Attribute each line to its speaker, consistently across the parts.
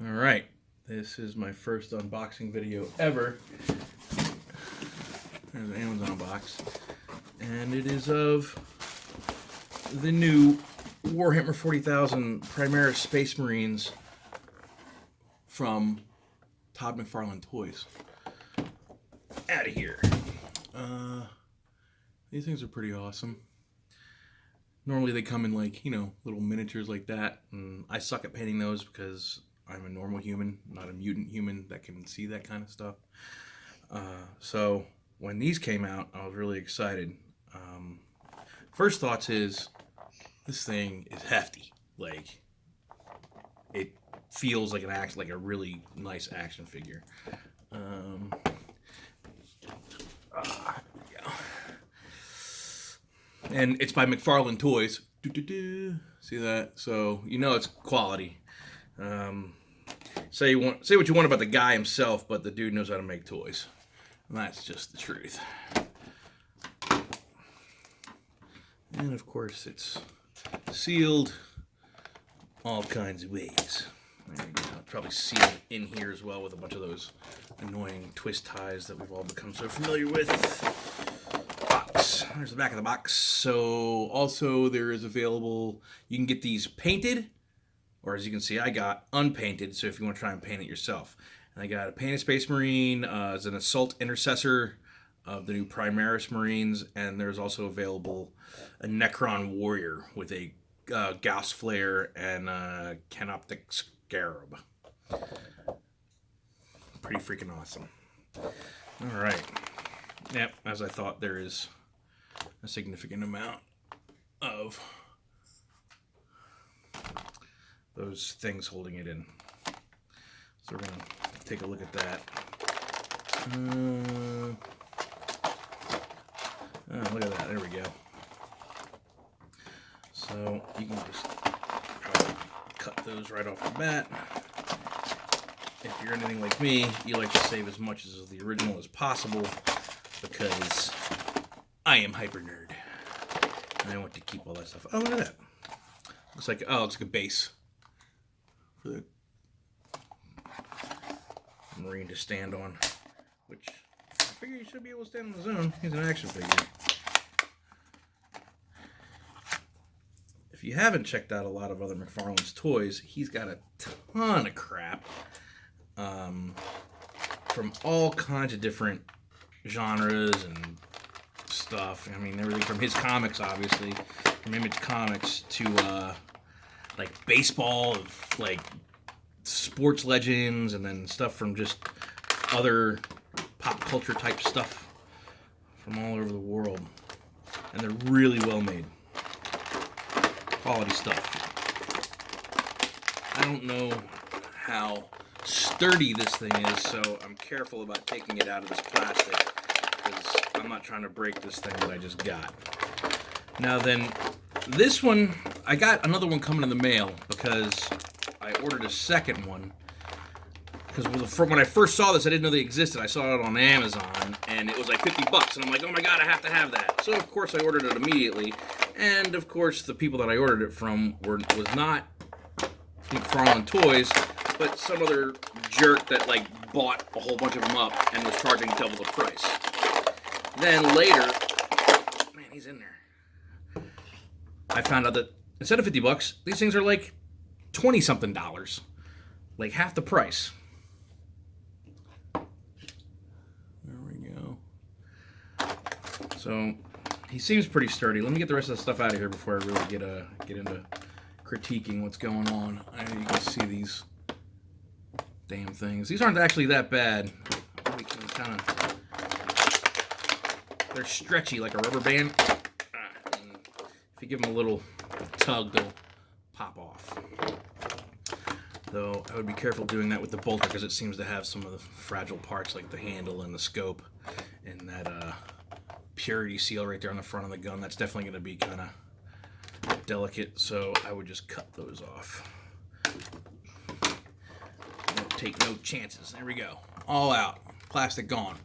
Speaker 1: Alright, this is my first unboxing video ever. There's an Amazon box. And it is of the new Warhammer 40,000 Primaris Space Marines from McFarlane Toys. Out of here. These things are pretty awesome. Normally they come in like, little miniatures like that. And I suck at painting those because I'm a normal human, not a mutant human that can see that kind of stuff. So when these came out, I was really excited. First thoughts is, this thing is hefty. Like, it feels like a really nice action figure. There we go. And it's by McFarlane Toys. See that? So it's quality. Say what you want about the guy himself, but the dude knows how to make toys. And that's just the truth. And of course it's sealed all kinds of ways. There you go. Probably sealed in here as well with a bunch of those annoying twist ties that we've all become so familiar with. Box. There's the back of the box. So also there is available, you can get these painted, or as you can see I got unpainted, so if you want to try and paint it yourself. And I got a painted Space Marine as an Assault Intercessor of the new Primaris Marines, and there's also available a Necron Warrior with a Gauss Flare and a Canoptic Scarab. Pretty freaking awesome. Alright. Yep, as I thought, there is a significant amount of those things holding it in. So we're going to take a look at that. Look at that. There we go. So you can just probably cut those right off the bat. If you're anything like me, you like to save as much of the original as possible because I am hyper nerd. And I want to keep all that stuff. Oh, look at that. Looks like a base for the Marine to stand on, which I figure you should be able to stand on his own. He's an action figure. If you haven't checked out a lot of other McFarlane's toys, he's got a ton of crap from all kinds of different genres and stuff. I mean, everything from his comics, obviously, from Image Comics to like baseball, like sports legends, and then stuff from just other pop culture type stuff from all over the world. And they're really well made. Quality stuff. I don't know how sturdy this thing is, so I'm careful about taking it out of this plastic because I'm not trying to break this thing that I just got. Now then, this one, I got another one coming in the mail because I ordered a second one. Because when I first saw this, I didn't know they existed. I saw it on Amazon, and it was like $50, and I'm like, oh my god, I have to have that. So of course I ordered it immediately, and of course the people that I ordered it from was not McFarlane Toys, but some other jerk that like bought a whole bunch of them up and was charging double the price. Then later, man, he's in there. I found out that instead of $50, these things are like $20-something, like half the price. There we go. So he seems pretty sturdy. Let me get the rest of the stuff out of here before I really get into critiquing what's going on. You can see these damn things. These aren't actually that bad. We can kind of, they're stretchy like a rubber band. And if you give them a little tug, they'll pop off. Though I would be careful doing that with the bolter because it seems to have some of the fragile parts like the handle and the scope and that purity seal right there on the front of the gun. That's definitely going to be kind of delicate, so I would just cut those off. Don't take no chances. There we go. All out. Plastic gone.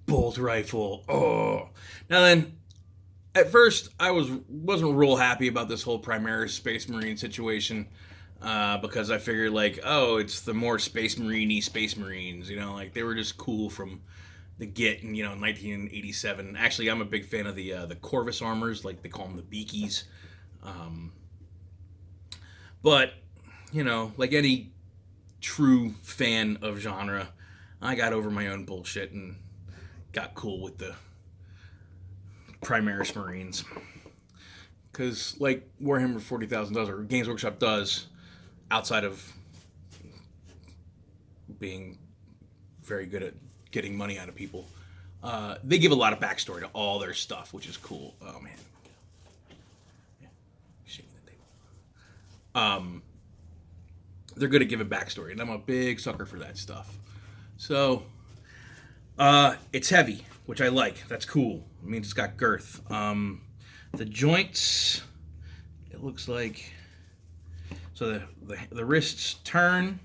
Speaker 1: Bolt rifle. Oh. Now then, at first I wasn't real happy about this whole Primaris Space Marine situation. because I figured like, oh, it's the more Space Marine-y Space Marines, you know, like they were just cool from the get in, 1987. Actually, I'm a big fan of the Corvus armors, like they call them the Beakies. Um, but like any true fan of genre, I got over my own bullshit and got cool with the Primaris Marines. Because, like Warhammer 40,000 does, or Games Workshop does, outside of being very good at getting money out of people, they give a lot of backstory to all their stuff, which is cool. Oh, man. Yeah. Shaking the table. They're good at giving backstory, and I'm a big sucker for that stuff. So, it's heavy, which I like. That's cool. It means it's got girth. The joints, it looks like, so the wrists turn,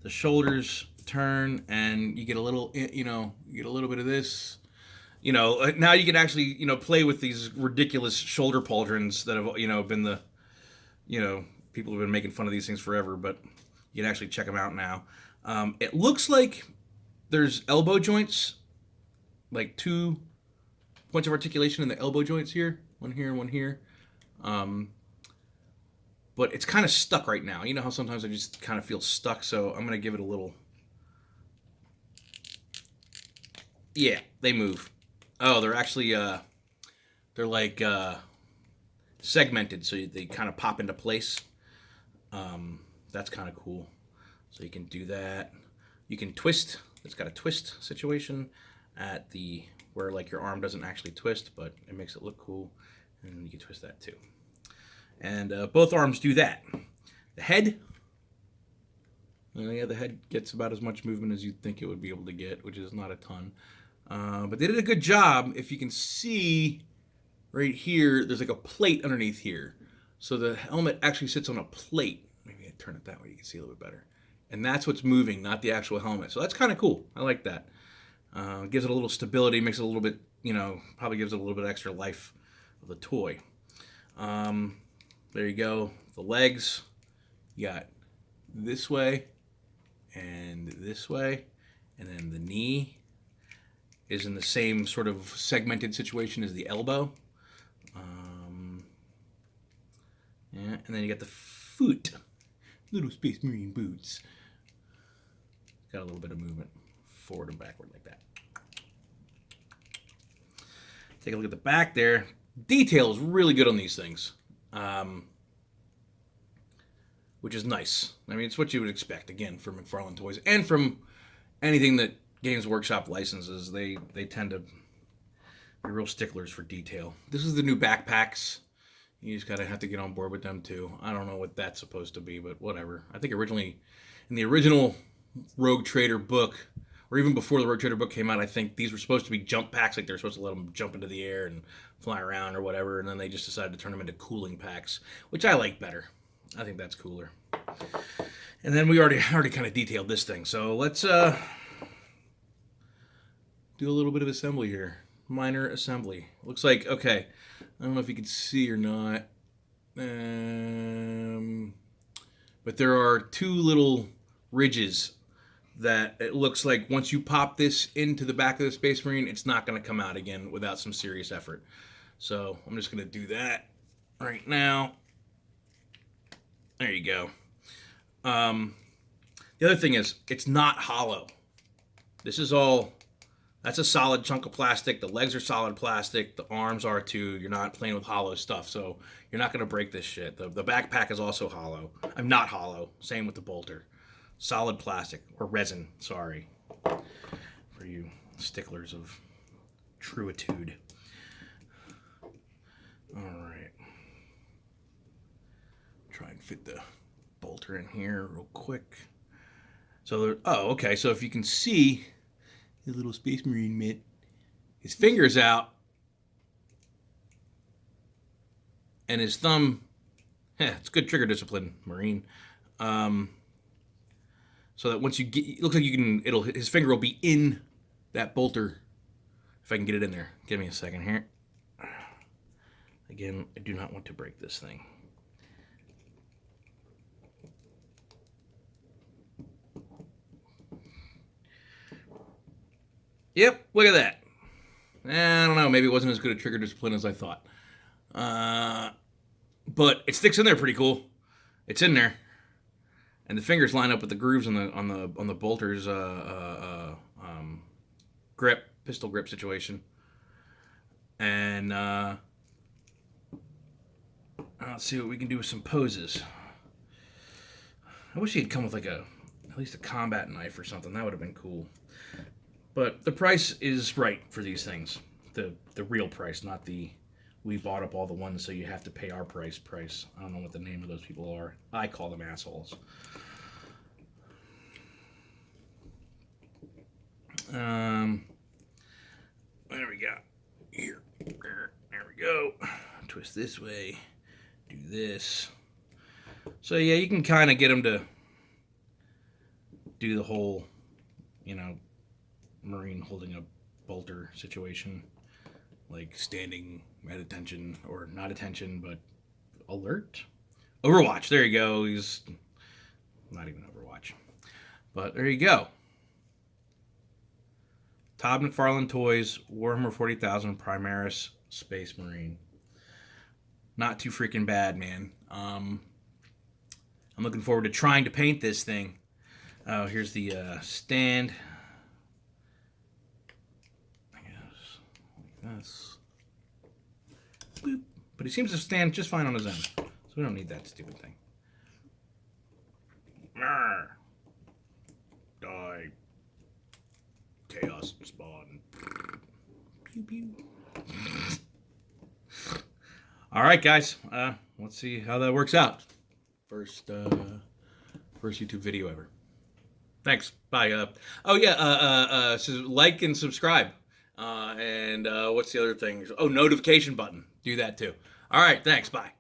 Speaker 1: the shoulders turn, and you get a little, you get a little bit of this. Now you can actually, play with these ridiculous shoulder pauldrons that have, been the, people have been making fun of these things forever, but you can actually check them out now. It looks like there's elbow joints, like 2 points of articulation in the elbow joints here. One here and one here. But it's kind of stuck right now. You know how sometimes I just kind of feel stuck, so I'm going to give it a little... Yeah, they move. Oh, they're actually, they're like segmented, so they kind of pop into place. That's kind of cool. So you can do that. You can twist. It's got a twist situation at the... where like your arm doesn't actually twist, but it makes it look cool, and you can twist that too. And both arms do that. The head, the head gets about as much movement as you'd think it would be able to get, which is not a ton. But they did a good job. If you can see right here, there's like a plate underneath here. So the helmet actually sits on a plate. Maybe I turn it that way, you can see a little bit better. And that's what's moving, not the actual helmet. So that's kind of cool. I like that. Gives it a little stability, makes it a little bit, probably gives it a little bit extra life of the toy. There you go. The legs, you got this way and this way, and then the knee is in the same sort of segmented situation as the elbow. Yeah, and then you got the foot, little Space Marine boots. Got a little bit of movement forward and backward like that. Take a look at the back there. Detail is really good on these things, which is nice. I mean, it's what you would expect, again, from McFarlane Toys and from anything that Games Workshop licenses. They tend to be real sticklers for detail. This is the new backpacks. You just have to get on board with them too. I don't know what that's supposed to be, but whatever. I think originally, in the original Rogue Trader book, or even before the Rogue Trader book came out, I think these were supposed to be jump packs, like they're supposed to let them jump into the air and fly around or whatever, and then they just decided to turn them into cooling packs, which I like better. I think that's cooler. And then we already kind of detailed this thing, so let's do a little bit of assembly here. Minor assembly. Looks like, okay, I don't know if you can see or not, but there are 2 little ridges that it looks like once you pop this into the back of the Space Marine, it's not going to come out again without some serious effort. So I'm just going to do that right now. There you go. The other thing is, it's not hollow. This is all, that's a solid chunk of plastic. The legs are solid plastic. The arms are too. You're not playing with hollow stuff, so you're not going to break this shit. The backpack is also hollow. I'm not hollow. Same with the bolter. Solid plastic, or resin, sorry, for you sticklers of truitude. All right. Try and fit the bolter in here real quick. So, okay, so if you can see the little Space Marine mitt, his finger's out, and his thumb, it's good trigger discipline, Marine. So that once you get, it looks like you can, his finger will be in that bolter. If I can get it in there. Give me a second here. Again, I do not want to break this thing. Yep, look at that. I don't know, maybe it wasn't as good a trigger discipline as I thought. But it sticks in there pretty cool. It's in there. And the fingers line up with the grooves on the bolter's grip, pistol grip situation. And let's see what we can do with some poses. I wish he'd come with like at least a combat knife or something. That would have been cool. But the price is right for these things. The real price, not the we bought up all the ones so you have to pay our price. I don't know what the name of those people are. I call them assholes. There we go. Here. There we go. Twist this way. Do this. So yeah, you can kind of get them to do the whole, Marine holding a bolter situation. Like standing at attention, or not attention, but alert. Overwatch, there you go. He's not even Overwatch. But there you go. Todd McFarlane Toys, Warhammer 40,000, Primaris, Space Marine. Not too freaking bad, man. I'm looking forward to trying to paint this thing. Oh, here's the stand. I guess like this. Boop. But he seems to stand just fine on his own, so we don't need that stupid thing. Marr. Die. Chaos spawn. Pew pew. All right, guys. Let's see how that works out. First YouTube video ever. Thanks. Bye. So like and subscribe. And what's the other thing? Oh, notification button. Do that too. All right. Thanks. Bye.